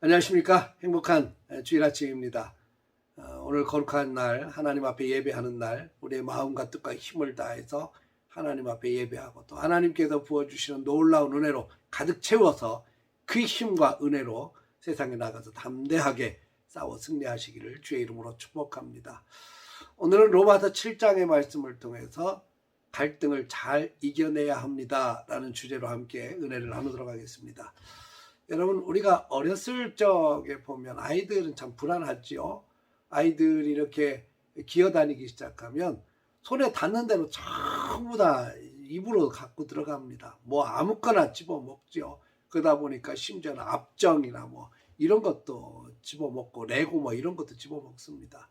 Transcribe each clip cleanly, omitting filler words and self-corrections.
안녕하십니까. 행복한 주일 아침입니다. 오늘 거룩한 날, 하나님 앞에 예배하는 날, 우리의 마음과 뜻과 힘을 다해서 하나님 앞에 예배하고 또 하나님께서 부어주시는 놀라운 은혜로 가득 채워서 그 힘과 은혜로 세상에 나가서 담대하게 싸워 승리하시기를 주의 이름으로 축복합니다. 오늘은 로마서 7장의 말씀을 통해서 갈등을 잘 이겨내야 합니다 라는 주제로 함께 은혜를 나누도록 하겠습니다. 여러분, 우리가 어렸을 적에 보면 아이들은 참 불안하지요. 아이들이 이렇게 기어다니기 시작하면 손에 닿는 대로 전부 다 입으로 갖고 들어갑니다. 뭐 아무거나 집어먹지요. 그러다 보니까 심지어는 압정이나 뭐 이런 것도 집어먹고 레고 뭐 이런 것도 집어먹습니다.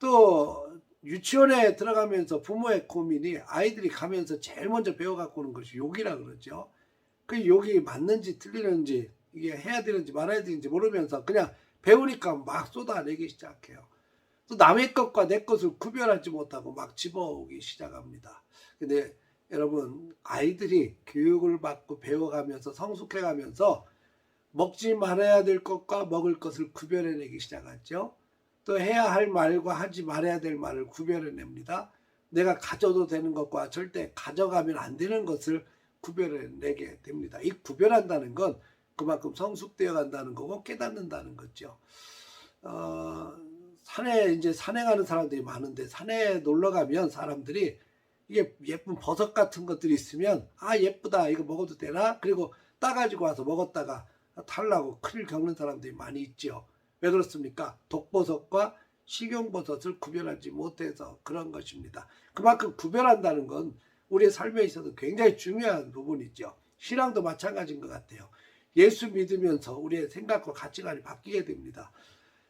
또 유치원에 들어가면서 부모의 고민이 아이들이 가면서 제일 먼저 배워갖고 오는 것이 욕이라 그러죠. 그 욕이 맞는지 틀리는지 이게 해야 되는지 말아야 되는지 모르면서 그냥 배우니까 막 쏟아내기 시작해요. 또 남의 것과 내 것을 구별하지 못하고 막 집어오기 시작합니다. 근데 여러분, 아이들이 교육을 받고 배워가면서 성숙해가면서 먹지 말아야 될 것과 먹을 것을 구별해내기 시작하죠. 또 해야 할 말과 하지 말아야 될 말을 구별해냅니다. 내가 가져도 되는 것과 절대 가져가면 안 되는 것을 구별해내게 됩니다. 이 구별한다는 건 그만큼 성숙되어 간다는 거고 깨닫는다는 거죠. 산에 이제 산행하는 사람들이 많은데 산에 놀러 가면 사람들이 이게 예쁜 버섯 같은 것들이 있으면 아 예쁘다 이거 먹어도 되나? 그리고 따가지고 와서 먹었다가 탈라고 큰일 겪는 사람들이 많이 있죠. 왜 그렇습니까? 독버섯과 식용버섯을 구별하지 못해서 그런 것입니다. 그만큼 구별한다는 건 우리의 삶에 있어서 굉장히 중요한 부분이죠. 신앙도 마찬가지인 것 같아요. 예수 믿으면서 우리의 생각과 가치관이 바뀌게 됩니다.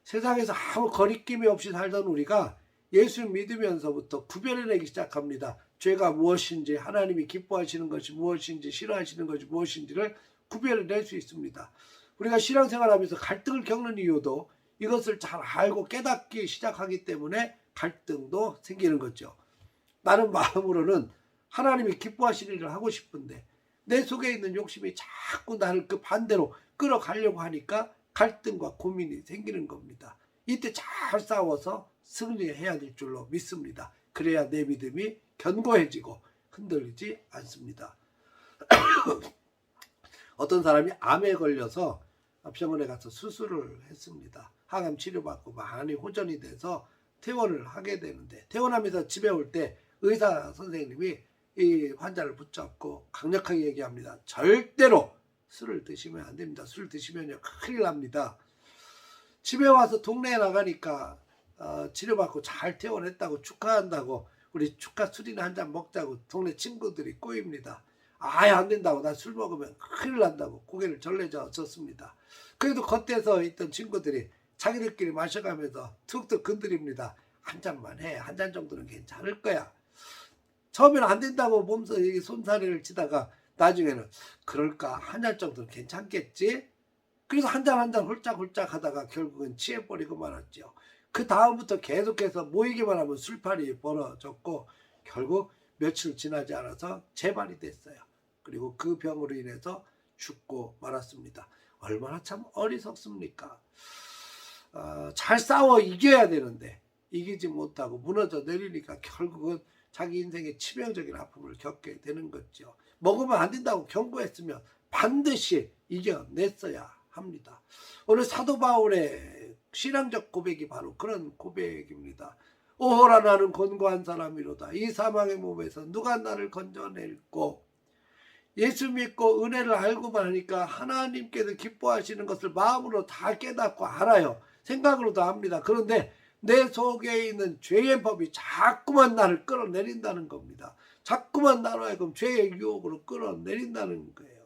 세상에서 아무 거리낌이 없이 살던 우리가 예수 믿으면서부터 구별해내기 시작합니다. 죄가 무엇인지, 하나님이 기뻐하시는 것이 무엇인지, 싫어하시는 것이 무엇인지를 구별해낼 수 있습니다. 우리가 신앙생활하면서 갈등을 겪는 이유도 이것을 잘 알고 깨닫기 시작하기 때문에 갈등도 생기는 거죠. 나는 마음으로는 하나님이 기뻐하시는 일을 하고 싶은데 내 속에 있는 욕심이 자꾸 나를 그 반대로 끌어가려고 하니까 갈등과 고민이 생기는 겁니다. 이때 잘 싸워서 승리해야 될 줄로 믿습니다. 그래야 내 믿음이 견고해지고 흔들리지 않습니다. 어떤 사람이 암에 걸려서 병원에 가서 수술을 했습니다. 항암 치료받고 많이 호전이 돼서 퇴원을 하게 되는데 퇴원하면서 집에 올 때 의사 선생님이 이 환자를 붙잡고 강력하게 얘기합니다. 절대로 술을 드시면 안 됩니다. 술 드시면요 큰일 납니다. 집에 와서 동네에 나가니까 치료받고 잘 퇴원했다고 축하한다고 우리 축하 술이나 한잔 먹자고 동네 친구들이 꼬입니다. 아예 안 된다고 나 술 먹으면 큰일 난다고 고개를 절레졌습니다. 그래도 겉에서 있던 친구들이 자기들끼리 마셔가면서 툭툭 건드립니다. 한 잔만 해. 한 잔 정도는 괜찮을 거야. 처음에는 안 된다고 몸서 손사래를 치다가 나중에는 그럴까 한 잔 정도는 괜찮겠지. 그래서 한 잔 한 잔 홀짝홀짝 하다가 결국은 취해버리고 말았죠. 그 다음부터 계속해서 모이기만 하면 술판이 벌어졌고 결국 며칠 지나지 않아서 재발이 됐어요. 그리고 그 병으로 인해서 죽고 말았습니다. 얼마나 참 어리석습니까? 잘 싸워 이겨야 되는데 이기지 못하고 무너져 내리니까 결국은 자기 인생에 치명적인 아픔을 겪게 되는 거죠. 먹으면 안 된다고 경고했으면 반드시 이겨냈어야 합니다. 오늘 사도 바울의 신앙적 고백이 바로 그런 고백입니다. 오호라 나는 곤고한 사람이로다. 이 사망의 몸에서 누가 나를 건져낼꼬. 예수 믿고 은혜를 알고만 하니까 하나님께서 기뻐하시는 것을 마음으로 다 깨닫고 알아요. 생각으로도 압니다. 그런데 내 속에 있는 죄의 법이 자꾸만 나를 끌어내린다는 겁니다. 자꾸만 나로 하여금 죄의 유혹으로 끌어내린다는 거예요.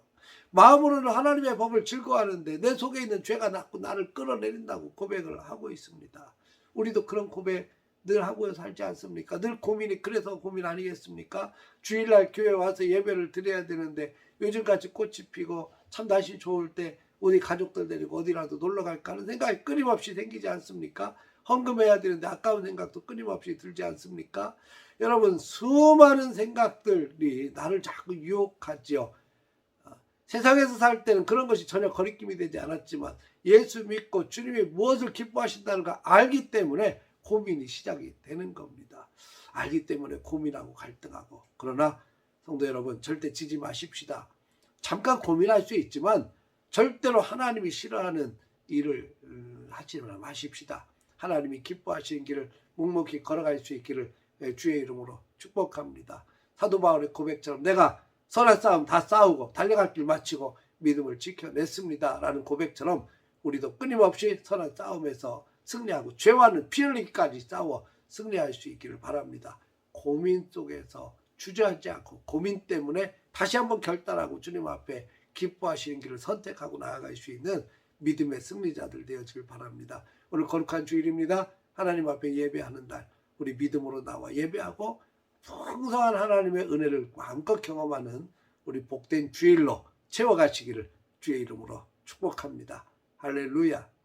마음으로는 하나님의 법을 즐거워하는데 내 속에 있는 죄가 자꾸 나를 끌어내린다고 고백을 하고 있습니다. 우리도 그런 고백 늘 하고 살지 않습니까? 늘 고민이 그래서 고민 아니겠습니까? 주일날 교회 와서 예배를 드려야 되는데 요즘같이 꽃이 피고 참 날씨 좋을 때 우리 가족들 데리고 어디라도 놀러 갈까 하는 생각이 끊임없이 생기지 않습니까? 헌금해야 되는데 아까운 생각도 끊임없이 들지 않습니까? 여러분, 수많은 생각들이 나를 자꾸 유혹하지요. 세상에서 살 때는 그런 것이 전혀 거리낌이 되지 않았지만 예수 믿고 주님이 무엇을 기뻐하신다는 걸 알기 때문에 고민이 시작이 되는 겁니다. 알기 때문에 고민하고 갈등하고. 그러나 성도 여러분, 절대 지지 마십시다. 잠깐 고민할 수 있지만 절대로 하나님이 싫어하는 일을 하지 마십시다. 하나님이 기뻐하시는 길을 묵묵히 걸어갈 수 있기를 주의 이름으로 축복합니다. 사도 바울의 고백처럼 내가 선한 싸움 다 싸우고 달려갈 길 마치고 믿음을 지켜냈습니다 라는 고백처럼 우리도 끊임없이 선한 싸움에서 승리하고 죄와는 피 흘리기까지 싸워 승리할 수 있기를 바랍니다. 고민 속에서 주저하지 않고 고민 때문에 다시 한번 결단하고 주님 앞에 기뻐하시는 길을 선택하고 나아갈 수 있는 믿음의 승리자들 되어지길 바랍니다. 오늘 거룩한 주일입니다. 하나님 앞에 예배하는 날 우리 믿음으로 나와 예배하고 풍성한 하나님의 은혜를 마음껏 경험하는 우리 복된 주일로 채워가시기를 주의 이름으로 축복합니다. 할렐루야.